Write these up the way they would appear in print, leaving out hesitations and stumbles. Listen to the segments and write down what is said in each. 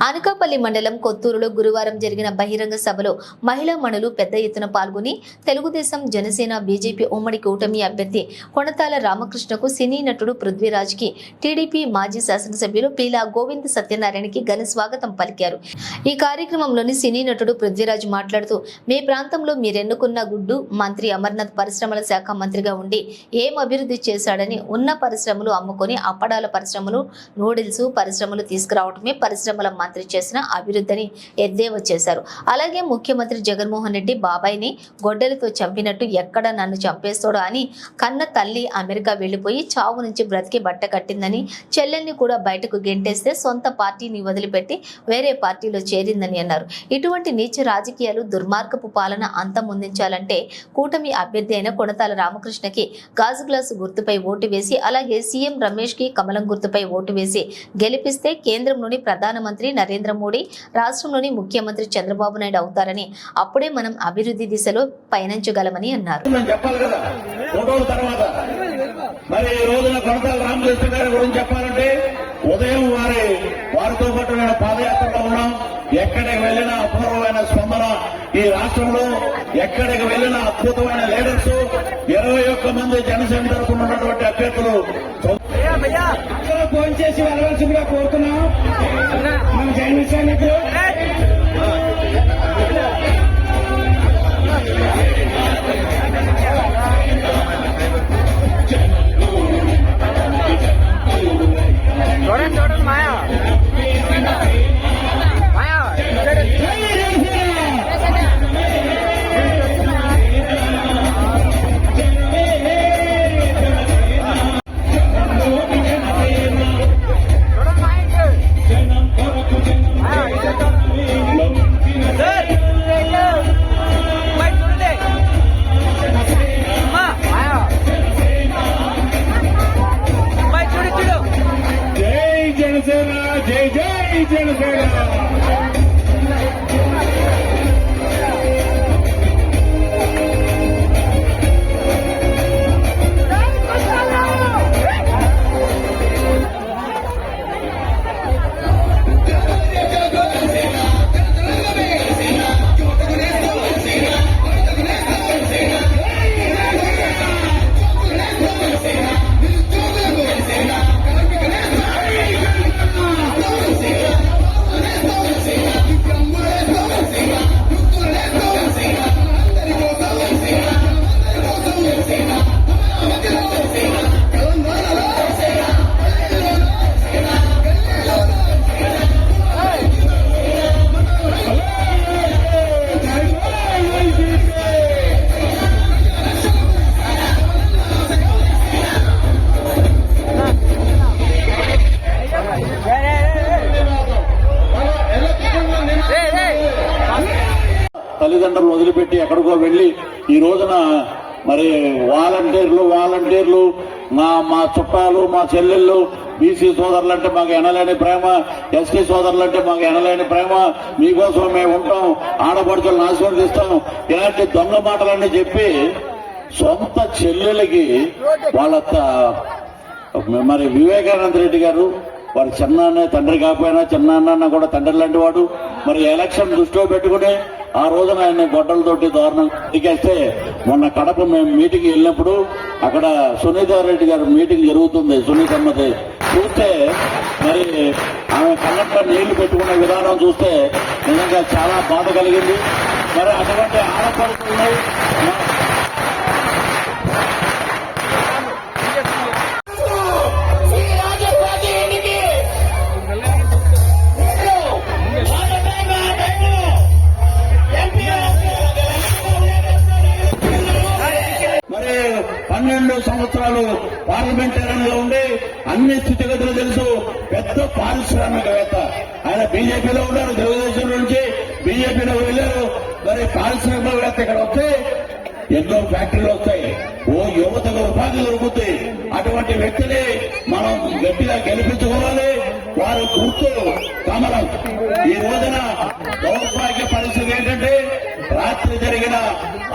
అనకాపల్లి మండలం కొత్తూరులో గురువారం జరిగిన బహిరంగ సభలో మహిళా మణులు పెద్ద ఎత్తున పాల్గొని తెలుగుదేశం జనసేన బీజేపీ ఉమ్మడి కూటమి అభ్యర్థి కొణతాల రామకృష్ణకు సినీ నటుడు పృథ్వీరాజ్ కి టీడీపీ మాజీ శాసనసభ్యులు పీలా గోవింద్ సత్యనారాయణకి ఘన స్వాగతం పలికారు. ఈ కార్యక్రమంలోని సినీ నటుడు పృథ్వీరాజ్ మాట్లాడుతూ, మీ ప్రాంతంలో మీరెన్నుకున్న గుడ్డు మంత్రి అమర్నాథ్ పరిశ్రమల శాఖ మంత్రిగా ఉండి ఏం అభివృద్ధి చేశాడని, ఉన్న పరిశ్రమలు అమ్ముకొని అప్పడాల పరిశ్రమలు, నూడిల్స్ పరిశ్రమలు తీసుకురావడమే పరిశ్రమల మంత్రి చేసిన అభివృద్ధిని ఎద్దేవా చేశారు. అలాగే ముఖ్యమంత్రి జగన్మోహన్ రెడ్డి బాబాయిని గొడ్డలతో చంపినట్టు ఎక్కడ నన్ను చంపేస్తాడో అని కన్న తల్లి అమెరికా వెళ్లిపోయి చావు నుంచి బ్రతికి బట్ట కట్టిందని, చెల్లెల్ని కూడా బయటకు గెంటేస్తే సొంత పార్టీని వదిలిపెట్టి వేరే పార్టీలో చేరిందని అన్నారు. ఇటువంటి నీచ రాజకీయాలు, దుర్మార్గపు పాలన అంతమొందించాలంటే కూటమి అభ్యర్థి అయిన కొణతాల రామకృష్ణకి గాజు గ్లాసు గుర్తుపై ఓటు వేసి, అలాగే సీఎం రమేష్ కి కమలం గుర్తుపై ఓటు వేసి గెలిపిస్తే కేంద్రంలోని ప్రధానమంత్రి నరేంద్ర మోడీ, రాష్ట్రంలోని ముఖ్యమంత్రి చంద్రబాబు నాయుడు అవుతారని, అప్పుడే మనం అభివృద్ధి దిశలో పయనించగలమని అన్నారు. మరి ఈ రోజున కొణతాల రామకృష్ణ గారి గురించి చెప్పాలంటే, ఉదయం వారితో పాటు నేను పాదయాత్రలో ఉన్నాం. ఎక్కడికి వెళ్ళినా అపూర్వమైన స్పందన. ఈ రాష్ట్రంలో ఎక్కడికి వెళ్ళినా అద్భుతమైన లీడర్స్. 21 మంది జనసేన తరఫున ఉన్నటువంటి అభ్యర్థులు ఫోన్ చేసి వెళ్ళవలసిందిగా కోరుతున్నాం. మన జనసేనకు చూడండి మాయా జై జై జనసేన. తల్లిదండ్రులు వదిలిపెట్టి ఎక్కడికో వెళ్లి ఈ రోజున మరి వాలంటీర్లు మా చుట్టాలు, మా చెల్లెళ్ళు, బీసీ సోదరులంటే మాకు ఎనలేని ప్రేమ, ఎస్టీ సోదరులంటే మాకు ఎనలేని ప్రేమ, మీకోసం మేము ఉంటాం, ఆడపడుచులను ఆశీర్వదిస్తాం, ఇలాంటి దొంగ మాటలన్నీ చెప్పి సొంత చెల్లెలకి వాళ్ళ మరి వివేకానంద రెడ్డి గారు, వారి చిన్నాన్న తండ్రి కాకపోయినా చిన్నాన్న కూడా తండ్రి లాంటి వాడు. మరి ఎలక్షన్ దృష్టిలో పెట్టుకుని ఆ రోజున ఆయన గొడ్డలతోటి దారుణం ఎక్కేస్తే, మొన్న కడప మేము మీటింగ్ వెళ్ళినప్పుడు అక్కడ సునీతారెడ్డి గారు మీటింగ్ జరుగుతుంది. సునీతమ్మది చూస్తే మరి ఆమె కళ్ళంట నీళ్లు పెట్టుకునే విధానం చూస్తే నిజంగా చాలా బాధ కలిగింది. మరి అటువంటి ఆడపడుతుంది మరి 12 సంవత్సరాలు పార్లమెంటేరియన్లో ఉండి అన్ని స్థితిగతులు తెలుసు. పెద్ద పారిశ్రామికవేత్త ఆయన. బీజేపీలో ఉన్నారు, తెలుగుదేశం నుంచి బీజేపీలో వెళ్ళారు. మరి పారిశ్రామికవేత్త ఇక్కడ వస్తే ఎన్నో ఫ్యాక్టరీలు వస్తాయి, ఓ యువతకు ఉపాధి దొరుకుతాయి. అటువంటి వ్యక్తిని మనం గట్టిగా గెలిపించుకోవాలి. వారు గుర్తు కమలం. ఈ రోజున దౌర్భాగ్య పరిస్థితి ఏంటంటే, రాత్రి జరిగిన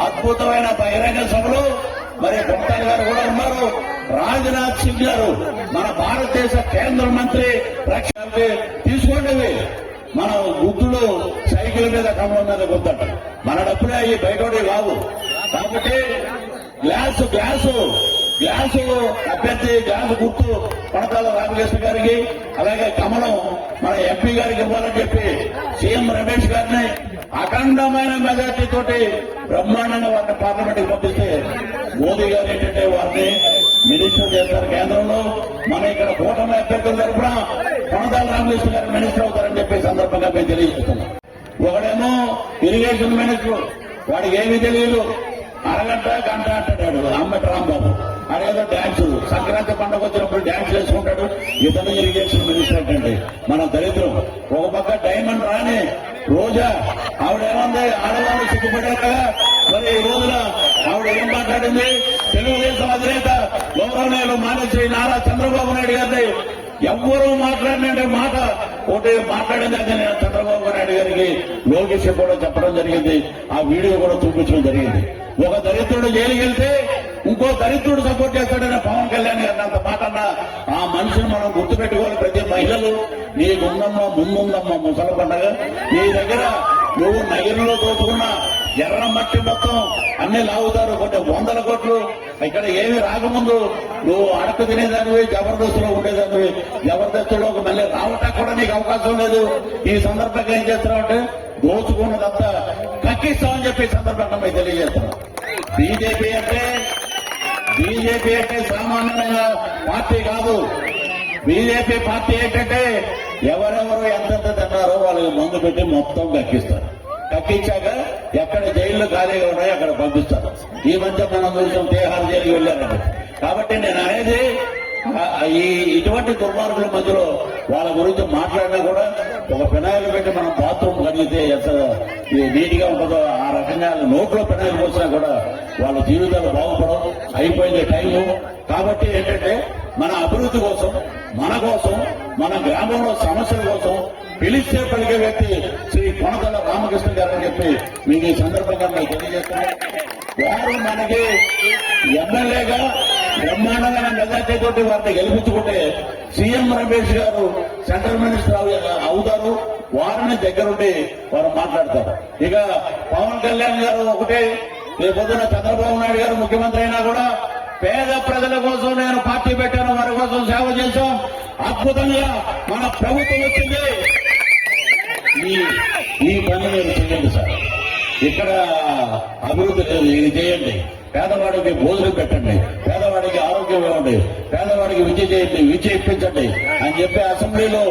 అద్భుతమైన బహిరంగ సభలో మరి కొణతాల గారు కూడా ఉన్నారు. రాజ్నాథ్ సింగ్ గారు, మన భారతదేశ కేంద్ర మంత్రి, రక్షణ తీసుకోండి. మన గుద్దులు సైకిల్ మీద కమలం మీద గుద్దంట. మన డబ్బులే అవి బయటోడి కావు. కాబట్టి గ్లాసు అభ్యర్థి గ్లాసు గుర్తు కొనతాల రామకృష్ణ గారికి, అలాగే కమలం మన ఎంపీ గారికి ఇవ్వాలని చెప్పి సీఎం రమేష్ గారిని అఖండమైన మెజార్టీ తోటి బ్రహ్మాండంగా వారిని పార్లమెంట్ కి పంపిస్తే మోదీ గారు ఏంటంటే వారిని మినిస్టర్ చేస్తారు కేంద్రంలో. మన ఇక్కడ కూటమి అభ్యర్థుల తరఫున కొనతాల రామకృష్ణ గారు మినిస్టర్ అవుతారని చెప్పి సందర్భంగా మేము తెలియజేస్తున్నాం. ఒకడేమో ఇరిగేషన్ మినిస్టర్, వాడికి ఏమీ తెలియదు, అరగంట గంట అంటాడు అంబటి రాంబాబు. అదేదో డ్యాన్స్, సంక్రాంతి పండుగ వచ్చినప్పుడు డ్యాన్స్ చేసుకుంటాడు. ఇతను ఇరిగేషన్ మినిస్టర్ అంటే మన దరిద్రం. ఒక పక్క డైమండ్ రాని రోజా, ఆవిడేమంది ఆడవాళ్ళు సిగ్గుపడాక మరి ఈ రోజున ఆవిడ ఏం మాట్లాడింది? తెలుగుదేశం అధినేత గౌరవనీయులు మానేశ్రీ నారా చంద్రబాబు నాయుడు గారిని ఎవ్వరూ మాట్లాడిన మాట ఒకటి మాట్లాడింది. అది నేను చంద్రబాబు నాయుడు గారికి లోకేష్ కూడా చెప్పడం జరిగింది. ఆ వీడియో కూడా చూపించడం జరిగింది. ఒక దరిద్రుడు జైలుకి వెళ్తే ఇంకో దరిద్రుడు సపోర్ట్ చేస్తాడని పవన్ కళ్యాణ్ గారిని అంత మాట అన్నా ఆ మనిషిని మనం గుర్తుపెట్టుకోవాలి. ప్రతి మహిళలు నీకుందమ్మా ముందుందమ్మా ముసలి పండగ, నీ దగ్గర నువ్వు నగరంలో దోచుకున్న ఎర్ర మట్టి మొత్తం అన్ని లాగుతారు, కొన్ని 100 కోట్లు. ఇక్కడ ఏమి రాకముందు నువ్వు అడక తినేదానివి, జబర్దస్తులో ఉండేదానివి. జబర్దస్తులోకి మళ్ళీ రావటానికి కూడా నీకు అవకాశం లేదు. ఈ సందర్భంగా ఏం చేస్తున్నావు? దోచుకున్నదంతా కక్కిస్తామని చెప్పి సందర్భంగా మేము తెలియజేస్తున్నాం. బీజేపీ అంటే సామాన్యమైన పార్టీ కాదు. బీజేపీ పార్టీ ఏంటంటే ఎవరెవరు ఎంతెంత తిన్నారో వాళ్ళకి మందు పెట్టి మొత్తం కక్కిస్తారు. కక్కించాక ఎక్కడ జైళ్లు ఖాళీగా ఉన్నాయో అక్కడ పంపిస్తారు. ఈ మధ్య మనం చూసాం తిహార్ జైలుకి వెళ్ళారండి. కాబట్టి నేను అనేది ఇటువంటి దుర్మార్గుల మధ్యలో వాళ్ళ గురించి మాట్లాడినా కూడా ఒక ఫినాయిల్ పెట్టి మనం బాత్రూమ్ కడిగితే ఎంత నీట్ గా ఉంటుందో ఆ రకంగా నోట్లో ఫినాయిల్ పోసినా కూడా వాళ్ళ జీవితాలు బాగుపడవు. అయిపోయింది టైము. కాబట్టి ఏంటంటే మన అభివృద్ధి కోసం, మన గ్రామంలో సమస్యల కోసం పిలిస్తే పలికే వ్యక్తి శ్రీ కొనతాల రామకృష్ణ గారు అని చెప్పి మీకు ఈ సందర్భంగా మీకు తెలియజేస్తున్నారు. వారు మనకి ఎమ్మెల్యేగా బ్రహ్మాండమైన మెజార్టీ తోటి వారిని గెలిపించుకుంటే సీఎం రమేష్ గారు సెంట్రల్ మినిస్టర్ అవుతారు. వారిని దగ్గరుండి వారు మాట్లాడతారు. ఇక పవన్ కళ్యాణ్ గారు ఒకటే, రేపొద్దున చంద్రబాబు నాయుడు గారు ముఖ్యమంత్రి అయినా కూడా పేద ప్రజల కోసం నేను పార్టీ పెట్టాను, వారి కోసం సేవ చేశాం, అద్భుతంగా మన ప్రభుత్వం వచ్చింది, ఈ పని మీరు చేయండి సార్, ఇక్కడ అభివృద్ధి ఇది చేయండి, పేదవాడికి భోజనం పెట్టండి, పేదవాడికి ఆరోగ్యం ఇవ్వండి, పేదవాడికి విద్య చేయండి, విద్య ఇప్పించండి అని చెప్పి అసెంబ్లీలో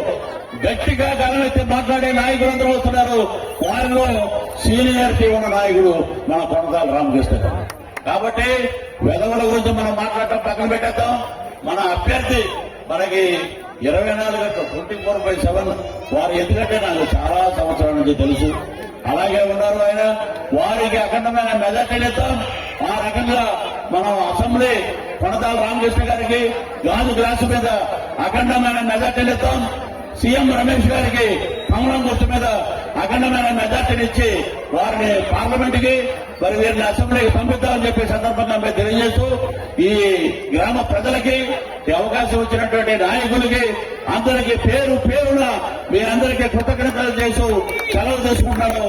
గట్టిగా గలమెత్తి మాట్లాడే నాయకులందరూ వస్తున్నారు. వారిలో సీనియారిటీ ఉన్న నాయకుడు మన కొనతాల రామకృష్ణ గారు. కాబట్టి వెధవల గురించి మనం మాట్లాడటం పక్కన పెట్టేద్దాం. మన అభ్యర్థి మనకి 24/7 వారు ఎందుకంటే నాకు చాలా సంవత్సరాల నుంచి తెలుసు. అలాగే ఉన్నారు ఆయన. వారికి అఖండమైన మెజార్టీనిద్దాం. ఆ రకంగా మనం అసెంబ్లీ కొనతాల రామకృష్ణ గారికి గాజు గ్లాసు మీద అఖండమైన మెజార్టీనిద్దాం. సీఎం రమేష్ గారికి కమలం గుర్తు మీద అఖండమైన మెజార్టీనిచ్చి వారిని పార్లమెంట్ కి మరి వీరిని అసెంబ్లీకి పంపిద్దామని చెప్పే సందర్భంగా మేము తెలియజేస్తూ ఈ గ్రామ ప్రజలకి ఈ అవకాశం ఇచ్చినటువంటి నాయకులకి అందరికీ పేరున మీరందరికీ కృతజ్ఞతలు చేస్తూ సెలవు తీసుకుంటాను.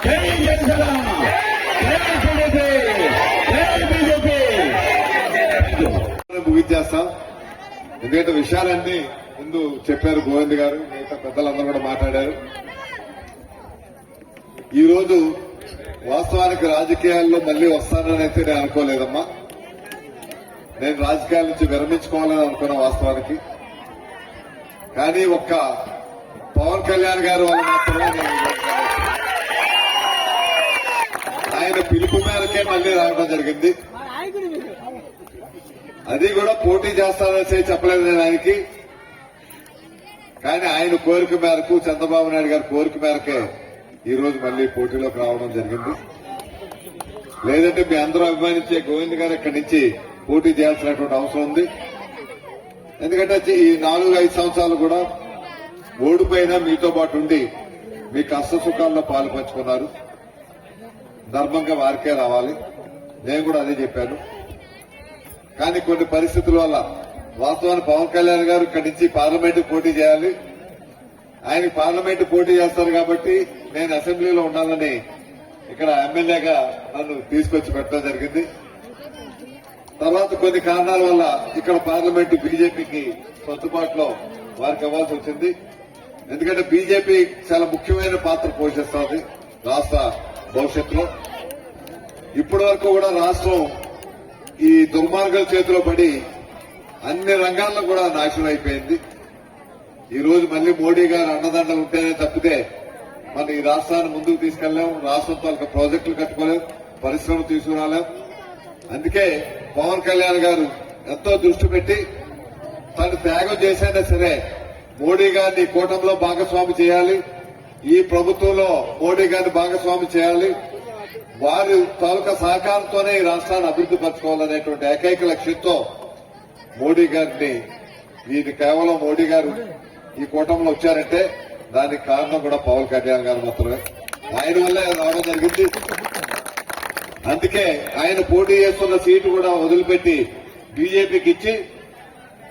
జై జనసేన, జై టీడీపీ, జై బీజేపీ. ముగించేస్తాం. ఎందుకంటే విషయాలన్నీ ముందు చెప్పారు గోవింద్ గారు, మిగతా పెద్దలందరూ కూడా మాట్లాడారు. ఈ రోజు వాస్తవానికి రాజకీయాల్లో మళ్లీ వస్తానని అయితే నేను అనుకోలేదమ్మా. నేను రాజకీయాల నుంచి విరమించుకోవాలని అనుకున్నా వాస్తవానికి. కానీ ఒక్క పవన్ కళ్యాణ్ గారు వల్ల మాత్రమే నేను ఆయన పిలుపు మేరకే మళ్లీ రావడం జరిగింది. అది కూడా పోటీ చేస్తానని చెప్పలేదు నేను ఆయనకి. కానీ ఆయన కోరిక మేరకు, చంద్రబాబు నాయుడు గారి కోరిక మేరకే ఈ రోజు మళ్లీ పోటీలోకి రావడం జరిగింది. లేదంటే మీ అందరూ అభిమానించే గోవింద్ గారు ఇక్కడి నుంచి పోటీ చేయాల్సినటువంటి అవసరం ఉంది. ఎందుకంటే ఈ 4-5 సంవత్సరాలు కూడా ఓడిపోయినా మీతో పాటు ఉండి మీ కష్ట సుఖాల్లో పాలు పంచుకున్నారు. ధర్మంగా వారికే రావాలి, నేను కూడా అదే చెప్పాను. కానీ కొన్ని పరిస్థితుల వల్ల వాస్తవానికి పవన్ కళ్యాణ్ గారు ఇక్కడి నుంచి పార్లమెంట్ పోటీ చేయాలి. ఆయన పార్లమెంట్ పోటీ చేస్తారు కాబట్టి నేను అసెంబ్లీలో ఉండాలని ఇక్కడ ఎమ్మెల్యేగా నన్ను తీసుకొచ్చి పెట్టడం జరిగింది. తర్వాత కొన్ని కారణాల వల్ల ఇక్కడ పార్లమెంటు బీజేపీకి సర్దుబాటులో వారికి ఇవ్వాల్సి వచ్చింది. ఎందుకంటే బీజేపీ చాలా ముఖ్యమైన పాత్ర పోషిస్తోంది రాష్ట్ర భవిష్యత్తులో. ఇప్పటి వరకు కూడా రాష్ట్రం ఈ దుర్మార్గుల చేతిలో పడి అన్ని రంగాల్లో కూడా నాశనం అయిపోయింది. ఈ రోజు మళ్లీ మోడీ గారు అండదండలు ఉంటేనే తప్పితే మన ఈ రాష్ట్రాన్ని ముందుకు తీసుకెళ్లేం, రాష్ట్రంతో ప్రాజెక్టులు కట్టుకోలేం, పరిశ్రమలు తీసుకురాలేం. అందుకే పవన్ కళ్యాణ్ గారు ఎంతో దృష్టి పెట్టి తను త్యాగం చేసైనా సరే మోడీ గారిని కూటమిలో భాగస్వామి చేయాలి, ఈ ప్రభుత్వంలో మోడీ గారిని భాగస్వామి చేయాలి, వారి తాలూకా సహకారంతోనే ఈ రాష్ట్రాన్ని అభివృద్ధి పరచుకోవాలనేటువంటి ఏకైక లక్ష్యంతో మోడీ గారిని ఇది కేవలం మోడీ గారు ఈ కూటమిలో వచ్చారంటే దానికి కారణం కూడా పవన్ కళ్యాణ్ గారు మాత్రమే. ఆయన వల్లే రావడం జరిగింది. అందుకే ఆయన పోటీ చేస్తున్న సీటు కూడా వదిలిపెట్టి బీజేపీకి ఇచ్చి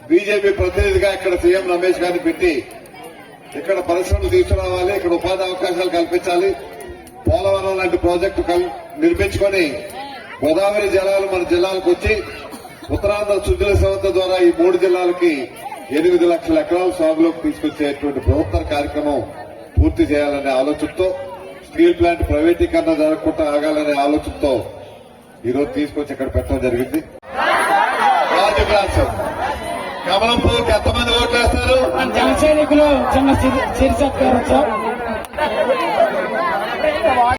బీజేపీ ప్రతినిధిగా ఇక్కడ సీఎం రమేష్ గారిని పెట్టి ఇక్కడ పరిశ్రమలు తీసుకురావాలి, ఇక్కడ ఉపాధి అవకాశాలు కల్పించాలి, పోలవరం లాంటి ప్రాజెక్టు నిర్మించుకొని గోదావరి జలాలు మన జిల్లాలకు వచ్చి ఉత్తరాంధ్ర శుద్ధుల సంస్థ ద్వారా ఈ 3 జిల్లాలకి 8 లక్షల ఎకరాల సాగులోకి తీసుకొచ్చేటువంటి బృహత్తర కార్యక్రమం పూర్తి చేయాలనే ఆలోచనతో, స్టీల్ ప్లాంట్ ప్రైవేటీకరణ జరగకుండా ఆగాలనే ఆలోచనతో ఈరోజు తీసుకొచ్చి ఇక్కడ పెట్టడం జరిగింది. రాజు క్లాస్ కమలంపూర్కి ఎంతమంది ఓట్లు వేస్తారు? జన సైనికులు చిన్న సిరిసత్ గారు సార్.